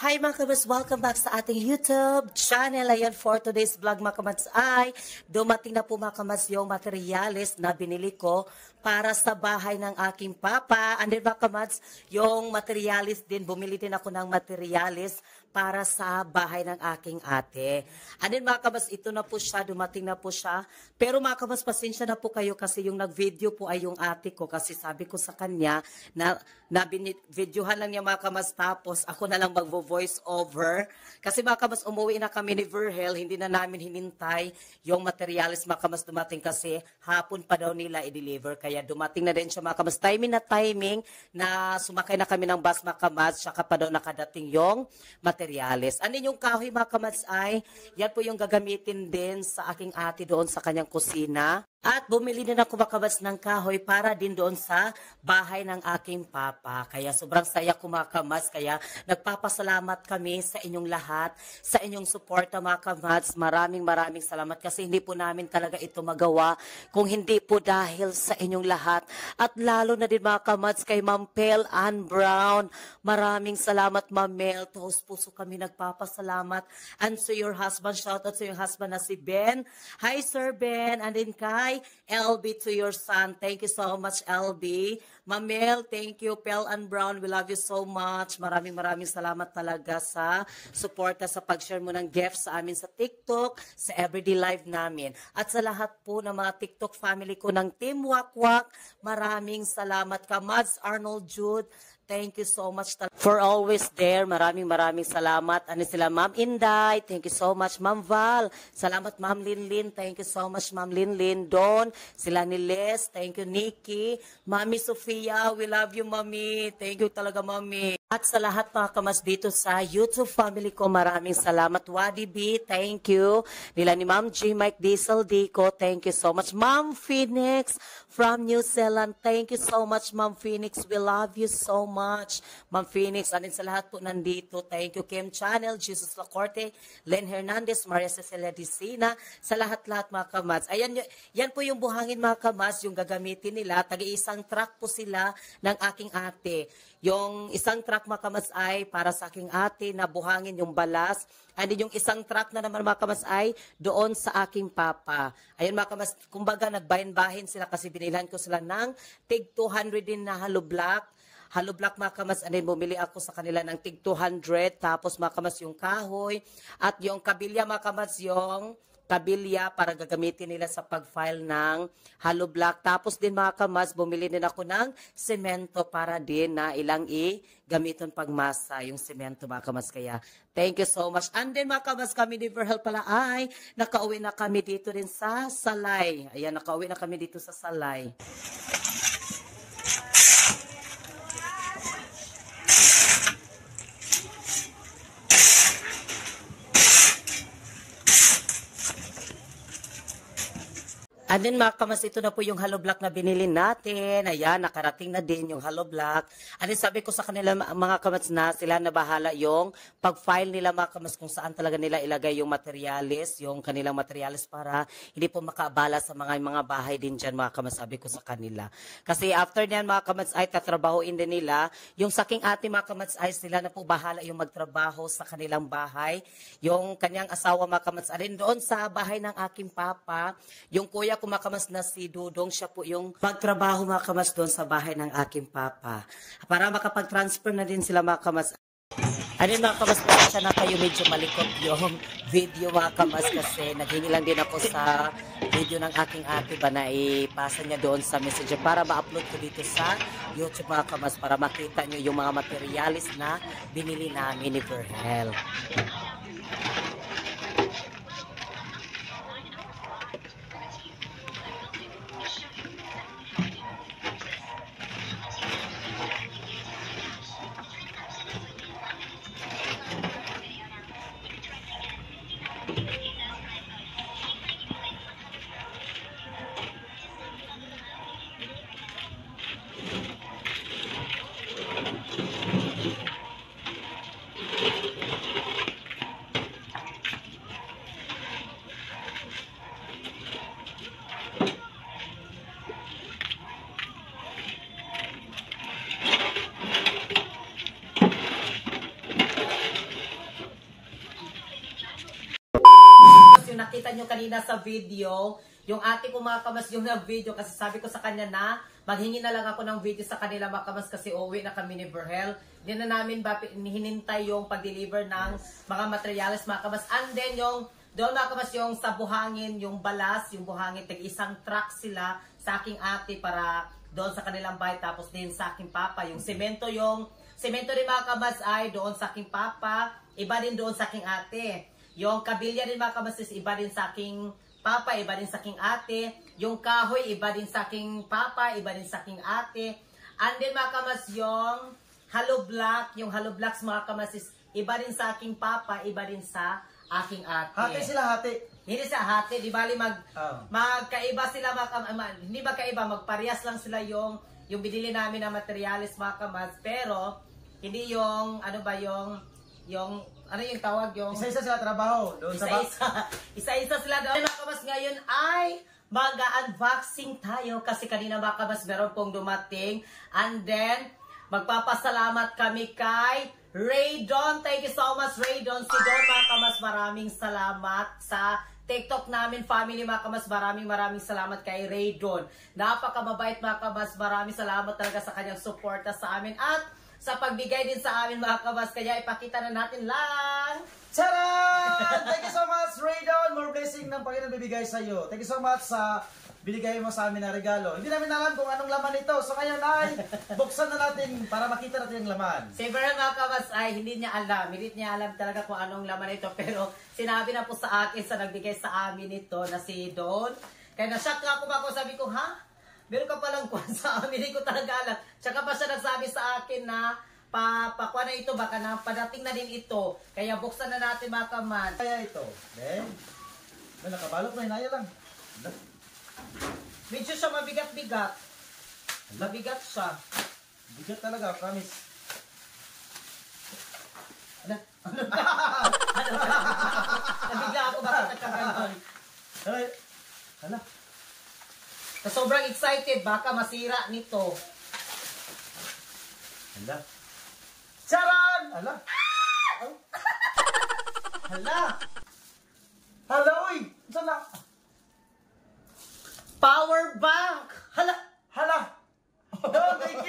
Hi mga kabats, welcome back sa ating YouTube channel. Ayan, for today's vlog mga kabats ay dumating na po mga kabats yung materials na binili ko para sa bahay ng aking papa. And then mga kabats, yung materials din, bumili din ako ng materials para sa bahay ng aking ate. And then mga kabats, ito na po siya, dumating na po siya. Pero mga kabats, pasensya na po kayo kasi yung nag-video po ay yung ate ko kasi sabi ko sa kanya na videohan lang niya mga kabats tapos ako na lang magvo-voice over. Kasi mga kabats, umuwi na kami ni Virgel, hindi na namin hinintay yung materials mga kabats dumating kasi hapon pa daw nila i-deliver. Kaya dumating na din siya mga kabats. Timing na sumakay na kami ng bus mga kabats, saka pa daw nakadating yung materials. Ano yung kahoy mga kabats ay, yan po yung gagamitin din sa aking ate doon sa kanyang kusina. At bumili din ako mga kabats ng kahoy para din doon sa bahay ng aking papa. Kaya sobrang saya ko mga kabats. Kaya nagpapasalamat kami sa inyong lahat, sa inyong suporta mga kabats. Maraming salamat kasi hindi po namin talaga ito magawa kung hindi po dahil sa inyong lahat. At lalo na din mga kabats kay Ma'am Pel Ann Brown. Maraming salamat Ma'am Mel. Taos puso kami nagpapasalamat. And to your husband, shout out to your husband na si Ben. Hi Sir Ben. And then kay LB, to your son. Thank you so much, LB. Mamel, thank you. Pel and Brown, we love you so much. Maraming salamat talaga sa suporta sa pag-share mo ng gifts sa amin sa TikTok, sa everyday live namin. At sa lahat po ng mga TikTok family ko ng Team Wakwak, maraming salamat ka. Mads, Arnold, Jude, thank you so much for always there. Maraming salamat. Ano sila, Ma'am Inday, thank you so much. Ma'am Val, salamat Ma'am Linlin, thank you so much Ma'am Linlin. Don, sila ni Les, thank you Nikki. Mami Sofia, we love you Mami. Thank you talaga Mami. At sa lahat mga kamas dito sa YouTube family ko, maraming salamat. Wadi B, thank you. Nila ni Ma'am G, Mike Diesel Dico, thank you so much. Ma'am Phoenix from New Zealand, thank you so much Ma'am Phoenix. We love you so much Ma'am Phoenix. Anin sa lahat po nandito, thank you Kim Channel, Jesus Lacorte, Len Hernandez, Maria Cecilia Dicina, sa lahat-lahat mga kamats. Ayan, yan po yung buhangin mga kamats, yung gagamitin nila. Tagi-isang truck po sila ng aking ate. Yung isang truck mga kamats ay para sa aking ate na buhangin yung balas. And yung isang truck na naman mga kamats ay doon sa aking papa. Ayun mga kamats, kumbaga nagbahin-bahin sila kasi binilhan ko sila ng tig 200 din na hollow block. Hollow block mga kamats, and then bumili ako sa kanila ng tig 200. Tapos mga kamats yung kahoy at yung kabilya mga kamats, yung kabilya para gagamitin nila sa pag-file ng hollow block. Tapos din mga kamats, bumili din ako ng semento para din na ilang gamiton pagmasa yung semento mga kamats. Kaya thank you so much. And then mga kamats, kami ni Virgel pala ay nakauwi na kami dito rin sa Salay. Ayan, nakauwi na kami dito sa Salay. And then mga kamas, ito na po yung hollow block na binili natin. Ayan, nakarating na din yung hollow block. And then sabi ko sa kanila mga kamas na sila na bahala yung pag-file nila mga kamas kung saan talaga nila ilagay yung materials, yung kanilang materials para hindi po makaabala sa mga bahay din dyan mga kamas, sabi ko sa kanila. Kasi after niyan mga kamas ay tatrabahoin din nila. Yung saking ate mga kamas ay sila na po bahala yung magtrabaho sa kanilang bahay. Yung kanyang asawa mga kamas, alin doon sa bahay ng aking papa, yung kuya ko mga kamas na si Dudong, siya po yung magtrabaho mga kamas doon sa bahay ng aking papa. Para makapag-transfer na din sila mga kamas. Ano mga kamas, pasensya na kayo, medyo malikot yung video mga kamas kasi naghingi lang din ako sa video ng aking ate ba na ipasa niya doon sa messenger para ma-upload ko dito sa YouTube mga kamas para makita nyo yung mga materialis na binili namin ni Virgel. nakita nyo kanina sa video, yung ate ko mga kamas yung nag-video kasi sabi ko sa kanya na maghingi na lang ako ng video sa kanila mga kamas kasi uwi na kami ni Berhel. Hindi na namin hinintay yung pag-deliver ng mga materials mga kamas. And then yung doon mga kamas yung sa buhangin, yung balas, yung buhangin, isang truck sila sa aking ate para doon sa kanilang bahay. Tapos din sa aking papa, yung semento rin mga kamas ay doon sa aking papa, iba din doon sa aking ate. Yung kabilya din mga kamas is iba din sa aking papa, iba din sa aking ate. Yung kahoy, iba din sa aking papa, iba din sa aking ate. And then mga kamas yung hollow block, yung hollow blocks mga kamas is iba din sa aking papa, iba din sa aking ate. Hati sila, hati. Hindi sa hati, di bali magkaiba sila hindi magkaiba, magparehas lang sila yung binili namin na materials mga kamas, pero hindi yung ano ba yung ano yung tawag yung Isa-isa sila trabaho. Doon isa-isa sila doon. Mga kamas, ngayon ay mag-unboxing tayo kasi kanina mga kamas meron pong dumating, and then magpapasalamat kami kay Raydon. Thank you so much, Raydon. Si Don mga kamas, maraming salamat sa TikTok namin, family mga kamas. Maraming salamat kay Raydon. Napakamabait mga kamas. Maraming salamat talaga sa kanyang suporta sa amin at sa pagbigay din sa amin mga kamas. Kaya ipakita na natin lang. Charan! Thank you so much, Raydon. More blessing ng Panginoon bibigay sa iyo. Thank you so much sa binigay mo sa amin na regalo. Hindi namin alam kung anong laman ito. So ngayon ay buksan na natin para makita natin yung laman. Si Berhel mga kamas ay hindi niya alam. Hindi niya alam talaga kung anong laman ito. Pero sinabi na po sa akin sa nagbigay sa amin ito na si Don. Kaya na-shock ako ako. Sabi ko, ha? Meron ka palang kwan sa amin. Hindi ko talaga alam. Tsaka pa siya nagsabi sa akin na pakwan na ito. Baka na padating na din ito. Kaya buksan na natin mga kaman. Kaya ito. Then, nakabalot na hinaya lang. Medyo siya mabigat-bigat. Mabigat siya. Bigat talaga, promise. Ano? Nabigla ako bakit nagkaganon. Hala. Sobrang excited, baka masira nito. Hala. Charan! Hala. Hala. Hala, uy! Saan na? Power bank! Hala! Hala! Oh, thank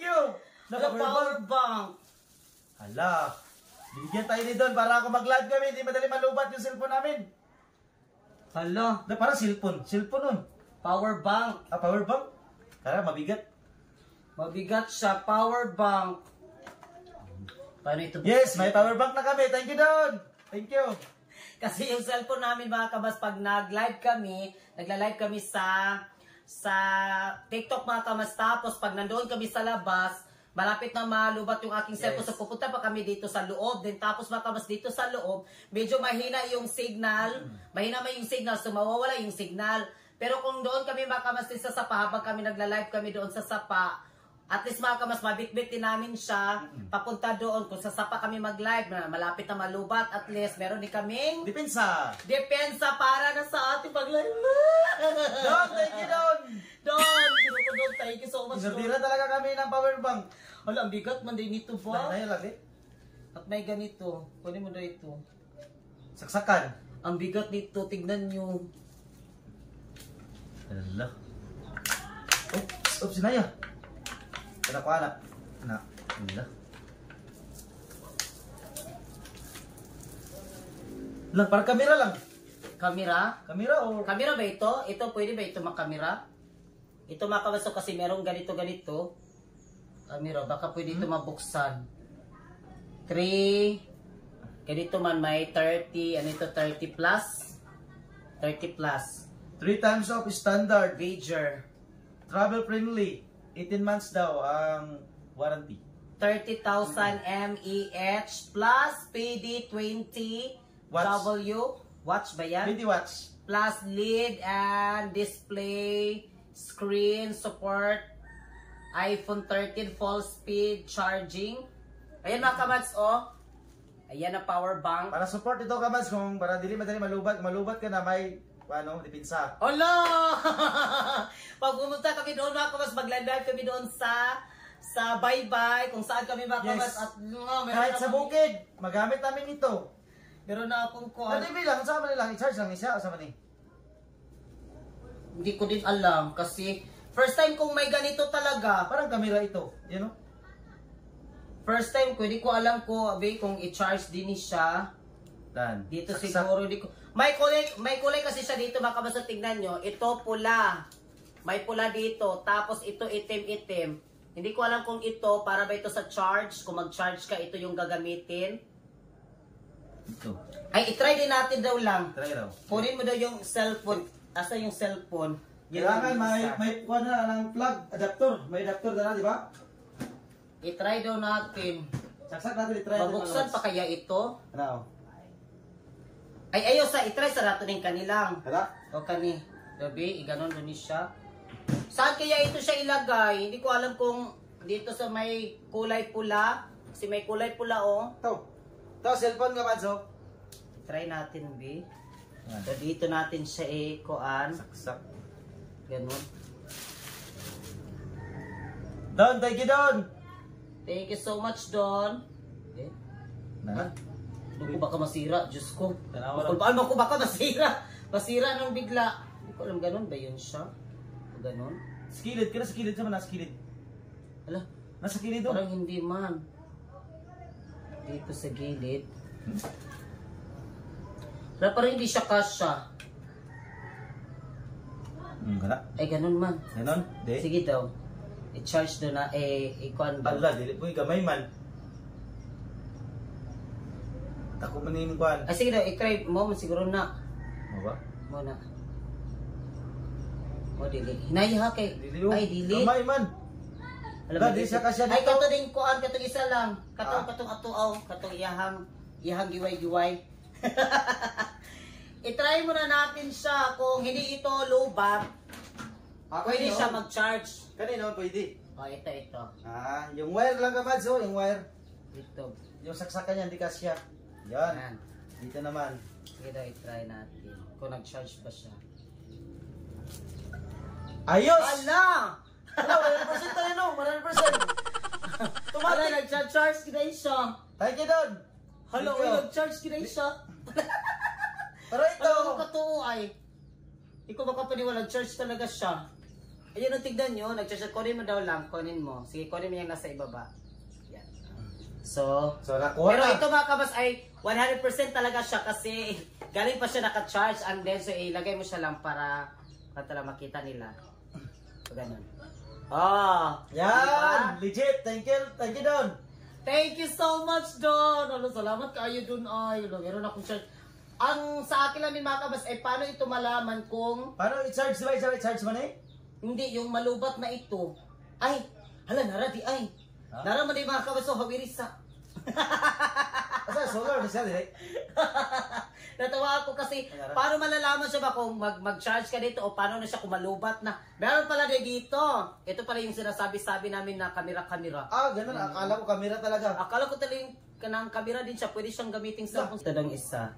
you! Power bank! Hala! Binigyan tayo ni Don para ako mag-live kami, hindi madali malubat yung cellphone namin. Hala! Parang cellphone nun. Power bank! Power bank? Kaya mabigat. Mabigat siya, power bank. Paano ito? Yes, may power bank na kami. Thank you, Don! Thank you! Kasi yung cellphone namin mga kabas, pag nagla-live kami sa TikTok mga kabas, tapos pag nandoon kami sa labas, malapit na malubat yung aking cellphone. So pupunta pa kami dito sa loob. Then tapos mga kabas dito sa loob, medyo mahina yung signal. So mawawala yung signal. Pero kung doon kami mga kabas din sa sapa, habang kami nagla-live kami doon sa sapa, at least mga kamas, mabitbit din namin siya papunta doon. Kung sa sapa kami mag-live, malapit na malubat, at least meron din kaming Depensa para na sa ating pag-live. Don, thank you, Don! Don, thank you so much. Nagdira talaga kami ng power bank. Wala, ang bigat man din ito ba? Naya lagi. At may ganito. Kunin mo na ito. Saksakan. Ang bigat nito, tignan nyo. Hala. Oops, sinaya. Kaya ko anak. Hala. Lang, parang kamera lang. Kamera? Kamera or... Kamera ba ito? Ito, pwede ba ito makamera? Ito makabaso kasi merong ganito. Kamera, baka pwede ito mabuksan. 3, ganito man may 30, ano ito, 30 plus? 30 plus. 3 times of standard. Wager. Travel friendly. 18 months daw ang warranty. 30,000 mAh plus PD 20 Watts. W. Watch ba yan? 20 watts. Plus lead and display screen support. iPhone 13 full speed charging. Ayan mga kamats, oh. Ayan ang power bank. Para support ito kamats kung para dili madali malubat ka na may depensa. Hala! Pag pumunta kami doon mga kamas, mag-live kami doon sa Bye-Bye, kung saan kami mga kamas. Yes. At Kahit sa bukid, magamit namin ito. Meron na akong Ano bilang? Saan ba nila? I-charge lang isa o saan ba ni? Hindi ko din alam kasi first time kong may ganito talaga. Parang camera ito. Yan o. First time ko, hindi ko alam kung i-charge din siya. Dan. Dito siguro, hindi ko. May kulay kasi siya dito, baka basta tignan nyo. Ito pula. May pula dito. Tapos ito itim-itim. Hindi ko alam kung ito, para ba ito sa charge. Kung mag-charge ka, ito yung gagamitin. Ito. Ay, itry din natin daw lang. Try raw. Kunin mo daw yung cellphone. Asa yung cellphone? Kailangan may kuha na ng plug, adapter. May adapter na, di ba? I-try daw natin. Saksak natin, i-try natin. Mabuksan pa kaya ito? Ano? Ay, ayos sa i-try sa rato ng kanilang. Hala? O kani, gabi, iganon doon siya. Saan kaya ito siya ilagay? Hindi ko alam kung dito sa may kulay pula. Kasi may kulay pula, oh. Ito. Ito, cellphone ka, Mads, oh. Try natin, B. Yan. So, dito natin siya kuan. Saksak. Ganun. Don, thank you, Don. Thank you so much, Don. Eh, Na? doon ko baka masira, Diyos ko. Tanawa lang. Paano ko baka masira? Masira nung bigla. Hindi ko alam, ganun ba yun siya? O ganun? Skillet, kaya skillet siya man, nasa skillet. Ala, Nasa skillet doon. parang hindi man. Dito sa gilid. Wala, parang hindi siya kasya. Kana. Ay, ganun man. Ganon? Di? Sige daw. I-charge doon na, i-kuan daw. Ala, dili po gamay man. Tako manin kuan. Ay, sige daw, i-try mo, siguro na. Mo ba? Mo na. O, dili. Hinayaha kay. Dili oh. Ay, dili. Gamay man. Alam Da, mo, di siya kasya ay, dito. kato din kuan, katong isa lang. Katong, Ah. katong atuaw, katong iyahang giway-giway. I-try muna natin siya kung hindi ito lowback. Pwede siya mag-charge. Kanino pwede? O, ito. Ah, yung wire lang ka, Mads, oh, yung wire. Ito. Yung saksakan niya, hindi kasya. Yan. Yan. Dito naman. Sige daw, i-try natin. Kung nag-charge ba siya. Ayos! Ala! Ano, 100% tayo, no? 100%. Ala, Automatic. nag-charge kinay siya. Thank you, Don. Hala, Thank you. nag-charge kinay siya. Pero ito. Alam mo katoo ay. Ikaw baka paniwala, nag-charge talaga siya. Ayun ang tignan nyo, nag-charge. Kunin mo daw lang, kunin mo. Sige, kunin mo yung nasa ibaba. Yan. So, So, nakuha pero na. ito mga kabas ay 100% talaga siya kasi galing pa siya naka-charge and then so ilagay mo siya lang para talaga makita nila. So, ganun. Oh, Yan. diba? Legit. Thank you. Thank you, Don. Thank you so much, Don. Ano, salamat kayo dun ay. Meron akong charge. Ang sa akin lang din mga kabas ay paano ito malaman kung Paano i-charge, diba? I-charge man eh? hindi yung malubat na ito. Ay, hala, nara di ay. Ha? Nara man di mga kabas, so hawirisa. Asa, solar na siya, direct. Natawa ako kasi paano malalaman siya ba kung mag-charge ka dito o paano na siya kung malubat na. Meron pala din dito. Ito pala yung sinasabi-sabi namin na kamera-kamera. Ah, ganun. Akala ko camera talaga. Akala ko talaga yung kanang kamera din siya. Pwede siyang gamitin sa ito lang isa.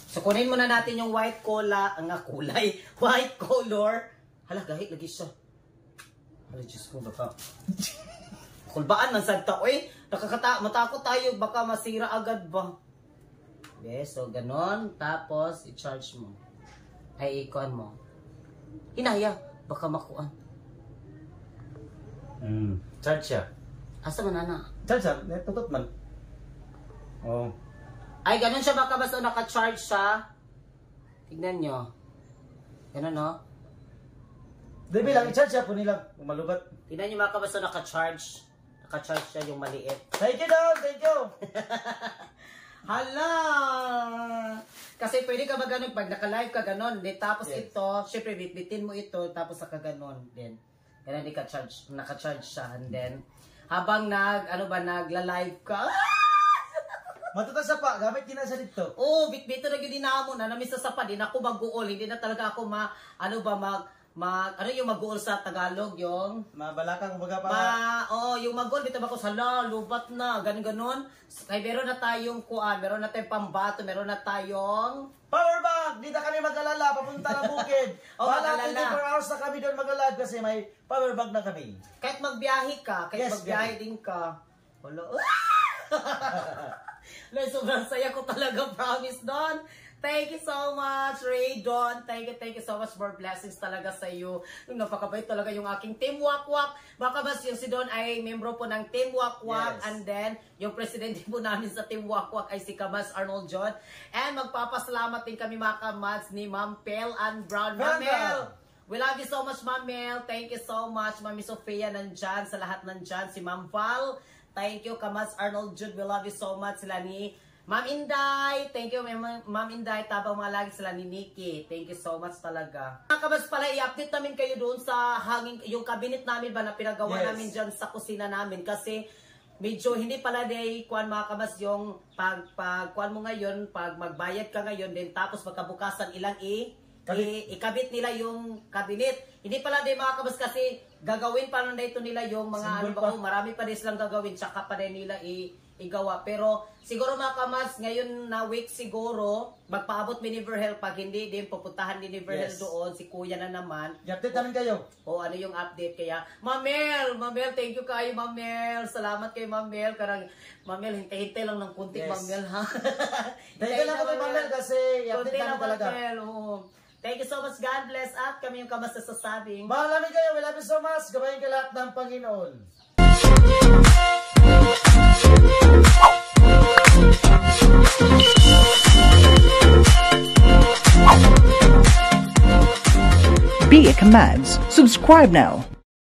So kunin muna natin yung white kulay. White color. Hala, gahit lagi siya. Hala, Diyos ko, baka. Kulbaan man sa tao eh. Matakot tayo, baka masira agad ba? Okay, so ganon. Tapos, i-charge mo. Ay, ikuan mo. Hinaya, baka makuan. Charge siya. Asa man na? Charge siya. Tutot man. Oh. Ay, ganon siya baka basta naka-charge siya. Tignan nyo. Ganon, no? Di bilang, i-charge siya po nilang. Umalubat. Tignan nyo baka basta naka-charge. Naka-charge siya yung maliit. Thank you, Don. Thank you. Hala! Kasi pwede ka ba ganun pag naka-live ka ganon. Tapos Yes. ito, syempre bitbitin mo ito, tapos naka ganon din. Ganun di ka-charge, naka-charge siya. And then, habang nagla-live ka, Matutas sa pa. Gamit kina siya dito. oh, bit-bito na yun mo na namisa sa pa, di na ako mag-uol, hindi na talaga ako ano yung mag-uol sa Tagalog, yung Mabalakang kumbaga pa. yung mag-uol, bito ba ko sala, lubat na, ganun-ganun. Kaya meron na tayong kuan, meron na tayong pambato, meron na tayong Power bank! Di na kami mag-alala. Papunta ng bukid. Oh, Wala, mag-alala. 24 hours na kami doon mag-alala kasi may power bank na kami. kahit magbiyahe ka, kahit Yes, magbiyahe din ka. Wala. Like, sobrang saya ko talaga, promise, Don. Thank you so much, Ray Don. Thank you so much for blessings talaga sa iyo. Napakabait talaga yung aking Team Wakwak. Baka mas yung si Don ay membro po ng Team Wakwak. Yes. And then, yung presidente po namin sa Team Wakwak ay si Kamads Arnold John. And magpapasalamat din kami mga Kamads ni Ma'am Pel and Brown. Ma'am Mel, we love you so much, Ma'am Mel. Thank you so much. Mami Sofia nandyan, sa lahat nandyan. Si Ma'am Val, thank you. Kamads Arnold Jude, we love you so much. Sila ni Ma'am Inday, thank you Ma'am Inday, tabang mga lagi sila ni Nikki. Thank you so much talaga. Mga Kamads pala, i-update namin kayo doon sa hanging, yung cabinet namin ba na pinagawa namin dyan sa kusina namin. Kasi medyo hindi pala day, kuan mga Kamads, yung pag kuan mo ngayon, pag magbayad ka ngayon, din tapos magkabukasan ilang ikabit nila yung cabinet. Hindi pala din mga Kamads kasi gagawin pa lang dito nila yung mga marami pa din silang gagawin, tsaka pa din nila igawa. Pero siguro mga Kamads, ngayon na week siguro, magpaabot ni Neverhell. Pag hindi din, pupuntahan ni Neverhell doon. Si Kuya na naman. I-update namin kayo. O ano yung update kaya. Mamel, thank you kayo Mamel. Salamat kay Mamel. Karang Mamel, hintay-hintay lang ng kunti Mamel ha. Hintay lang kami Mamel kasi i-update namin talaga. Thank you so much. God bless at kami yung Kamads sa sasabing. Mahalami kayo. We love you so much. Gabayin ka lahat ng Panginoon. Be a Kamads. Subscribe now.